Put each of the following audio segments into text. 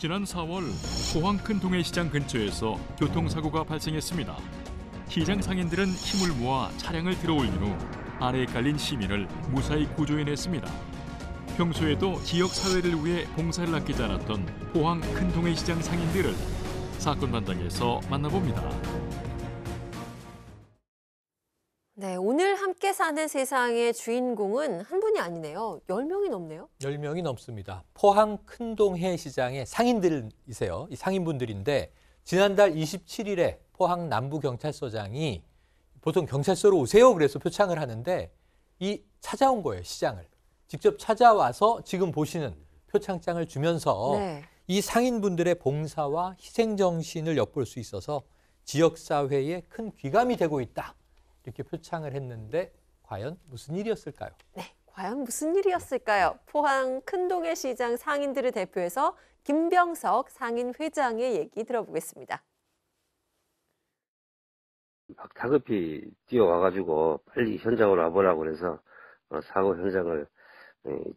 지난 4월 포항 큰 동해시장 근처에서 교통사고가 발생했습니다. 시장 상인들은 힘을 모아 차량을 들어올린 후 아래에 깔린 시민을 무사히 구조해냈습니다. 평소에도 지역 사회를 위해 봉사를 아끼지 않았던 포항 큰 동해시장 상인들을 사건 현장에서 만나봅니다. 네, 오늘 함께 사는 세상의 주인공은 한 분이 아니네요. 10명이 넘네요. 10명이 넘습니다. 포항 큰동해 시장의 상인들이세요. 이 상인분들인데 지난달 27일에 포항 남부경찰서장이 보통 경찰서로 오세요 그래서 표창을 하는데 이 찾아온 거예요, 시장을. 직접 찾아와서 지금 보시는 표창장을 주면서 네. 이 상인분들의 봉사와 희생정신을 엿볼 수 있어서 지역사회에 큰 귀감이 되고 있다. 이렇게 표창을 했는데 과연 무슨 일이었을까요? 네, 과연 무슨 일이었을까요? 포항 큰동해 시장 상인들을 대표해서 김병석 상인회장의 얘기 들어보겠습니다. 막 다급히 뛰어와가지고 빨리 현장으로 와보라고 그래서 사고 현장을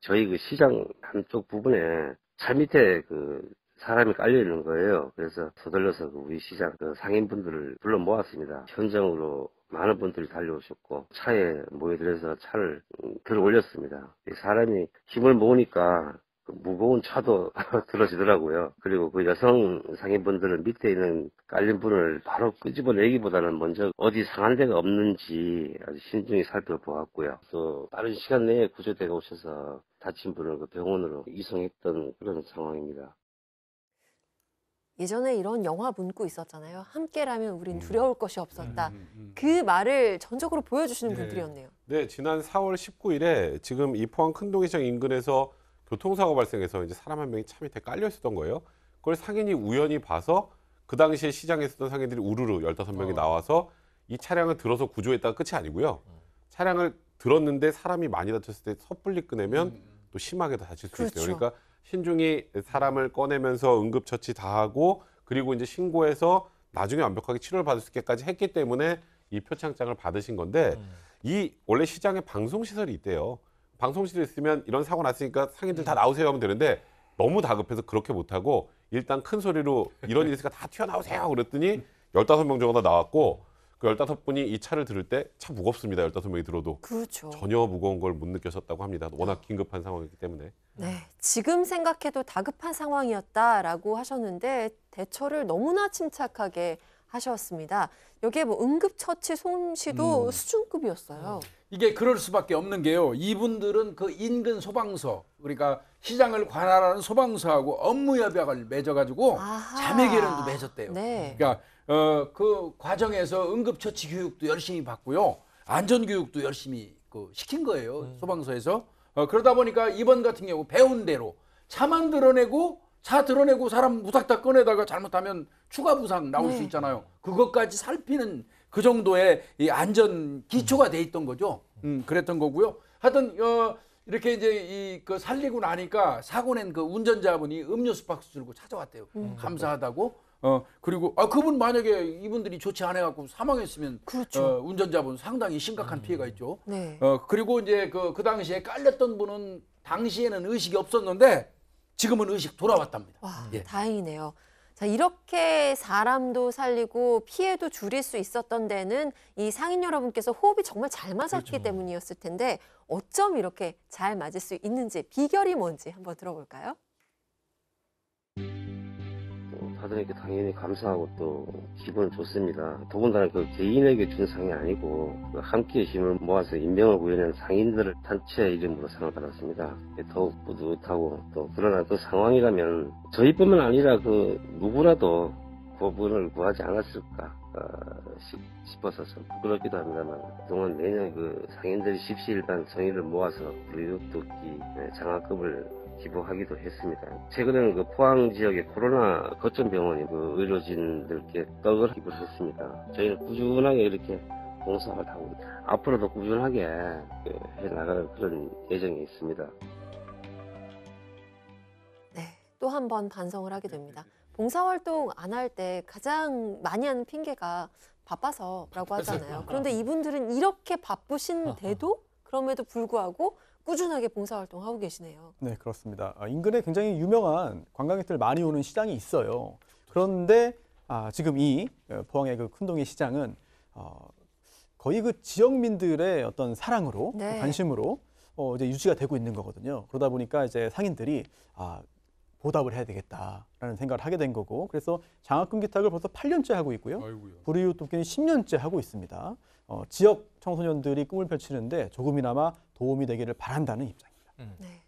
저희 그 시장 한쪽 부분에 차 밑에 그 사람이 깔려 있는 거예요. 그래서 서둘러서 그 우리 시장 그 상인분들을 불러 모았습니다. 현장으로 많은 분들이 달려오셨고 차에 모여들어서 차를 들어 올렸습니다. 사람이 힘을 모으니까 그 무거운 차도 들어지더라고요. 그리고 그 여성 상인분들은 밑에 있는 깔린 분을 바로 끄집어내기보다는 먼저 어디 상한 데가 없는지 아주 신중히 살펴보았고요. 또 빠른 시간 내에 구조대가 오셔서 다친 분을 그 병원으로 이송했던 그런 상황입니다. 예전에 이런 영화 문구 있었잖아요. 함께라면 우린 두려울 것이 없었다. 그 말을 전적으로 보여주시는 분들이었네요. 네, 지난 4월 19일에 지금 이 포항 큰동해시장 인근에서 교통사고 발생해서 이제 사람 한 명이 차 밑에 깔려 있었던 거예요. 그걸 상인이 우연히 봐서 그 당시에 시장에 있었던 상인들이 우르르 15명이 나와서 이 차량을 들어서 구조했다가 끝이 아니고요. 차량을 들었는데 사람이 많이 다쳤을 때 섣불리 꺼내면 또 심하게 다칠 수 그렇죠. 있어요. 그러니까 신중히 사람을 꺼내면서 응급처치 다 하고 그리고 이제 신고해서 나중에 완벽하게 치료를 받을 수 있게까지 했기 때문에 이 표창장을 받으신 건데 이 원래 시장에 방송시설이 있대요. 방송시설이 있으면 이런 사고 났으니까 상인들 다 나오세요 하면 되는데 너무 다급해서 그렇게 못하고 일단 큰 소리로 이런 일이 있으니까 다 튀어나오세요 그랬더니 15명 정도 나왔고 그 15분이 이 차를 들을 때 차 무겁습니다. 15명이 들어도. 그렇죠. 전혀 무거운 걸 못 느끼셨다고 합니다. 워낙 긴급한 상황이기 때문에. 네, 지금 생각해도 다급한 상황이었다라고 하셨는데 대처를 너무나 침착하게 하셨습니다. 여기에 뭐 응급처치 솜씨도 수준급이었어요. 이게 그럴 수밖에 없는 게요. 이분들은 그 인근 소방서, 그러니까 시장을 관할하는 소방서하고 업무 협약을 맺어가지고 자매 결연도 맺었대요. 네. 그러니까 그 과정에서 응급처치 교육도 열심히 받고요. 안전교육도 열심히 시킨 거예요. 소방서에서. 그러다 보니까 이번 같은 경우 배운 대로 차만 드러내고 차 드러내고 사람 무닥닥 꺼내다가 잘못하면 추가 부상 나올 수 있잖아요. 그것까지 살피는 그 정도의 이 안전 기초가 돼 있던 거죠. 그랬던 거고요. 하여튼 이렇게 이제 그 살리고 나니까 사고 낸 그 운전자분이 음료수 박스 들고 찾아왔대요. 감사하다고. 그리고 그분 만약에 이분들이 조치 안 해갖고 사망했으면 그렇죠. 운전자분 상당히 심각한 피해가 있죠. 네. 그리고 이제 그 당시에 깔렸던 분은 당시에는 의식이 없었는데 지금은 의식 돌아왔답니다. 와, 예. 다행이네요. 자, 이렇게 사람도 살리고 피해도 줄일 수 있었던 데는 이 상인 여러분께서 호흡이 정말 잘 맞았기 때문이었을 텐데 어쩜 이렇게 잘 맞을 수 있는지 비결이 뭔지 한번 들어볼까요? 다들에게 당연히 감사하고 또 기분 좋습니다. 더군다나 그 개인에게 준 상이 아니고 그 함께 힘을 모아서 인명을 구해낸 상인들을 단체 이름으로 상을 받았습니다. 더욱 뿌듯하고 또 그러나 그 상황이라면 저희뿐만 아니라 그 누구라도 구분을 구하지 않았을까 싶어서 좀 부끄럽기도 합니다만 그동안 내년 그 상인들이 십시일반 성의를 모아서 불리도끼 장학금을 기부하기도 했습니다. 최근에는 그 포항 지역의 코로나 거점 병원이 그 의료진들께 떡을 기부를 했습니다. 저희는 꾸준하게 이렇게 봉사를 하고 앞으로도 꾸준하게 해나갈 그런 예정이 있습니다. 네, 또 한 번 반성을 하게 됩니다. 봉사활동 안 할 때 가장 많이 하는 핑계가 바빠서라고 하잖아요. 그런데 이분들은 이렇게 바쁘신데도 그럼에도 불구하고 꾸준하게 봉사활동하고 계시네요. 네, 그렇습니다. 인근에 굉장히 유명한 관광객들 많이 오는 시장이 있어요. 그런데 지금 이 포항의 그 큰동의 시장은 거의 그 지역민들의 어떤 사랑으로 네. 관심으로 이제 유지가 되고 있는 거거든요. 그러다 보니까 이제 상인들이 보답을 해야 되겠다라는 생각을 하게 된 거고, 그래서 장학금 기탁을 벌써 8년째 하고 있고요. 불이웃 돕기는 10년째 하고 있습니다. 지역 청소년들이 꿈을 펼치는데 조금이나마 도움이 되기를 바란다는 입장입니다. 네.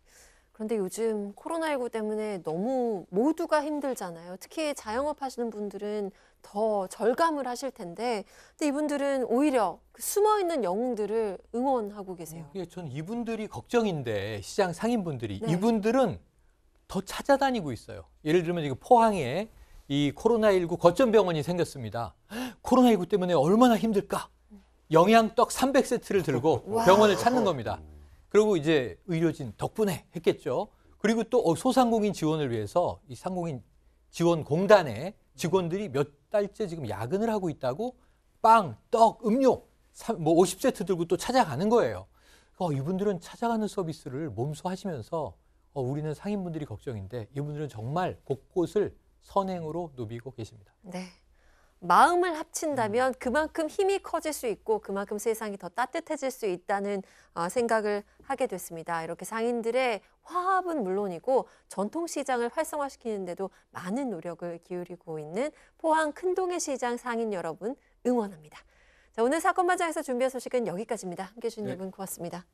그런데 요즘 코로나19 때문에 너무 모두가 힘들잖아요. 특히 자영업 하시는 분들은 더 절감을 하실 텐데, 근데 이분들은 오히려 그 숨어있는 영웅들을 응원하고 계세요. 전 이분들이 걱정인데, 시장 상인분들이. 네. 이분들은 더 찾아다니고 있어요. 예를 들면 지금 포항에 이 코로나19 거점병원이 생겼습니다. 코로나19 때문에 얼마나 힘들까? 영양떡 300세트를 들고 와. 병원을 찾는 겁니다. 그리고 이제 의료진 덕분에 했겠죠. 그리고 또 소상공인 지원을 위해서 이 상공인 지원공단의 직원들이 몇 달째 지금 야근을 하고 있다고 빵, 떡, 음료 뭐 50세트 들고 또 찾아가는 거예요. 이분들은 찾아가는 서비스를 몸소 하시면서 우리는 상인분들이 걱정인데 이분들은 정말 곳곳을 선행으로 누비고 계십니다. 네. 마음을 합친다면 그만큼 힘이 커질 수 있고 그만큼 세상이 더 따뜻해질 수 있다는 생각을 하게 됐습니다. 이렇게 상인들의 화합은 물론이고 전통시장을 활성화시키는데도 많은 노력을 기울이고 있는 포항 큰동해 시장 상인 여러분 응원합니다. 자, 오늘 사건마장에서 준비한 소식은 여기까지입니다. 함께해 주신 여러분 고맙습니다.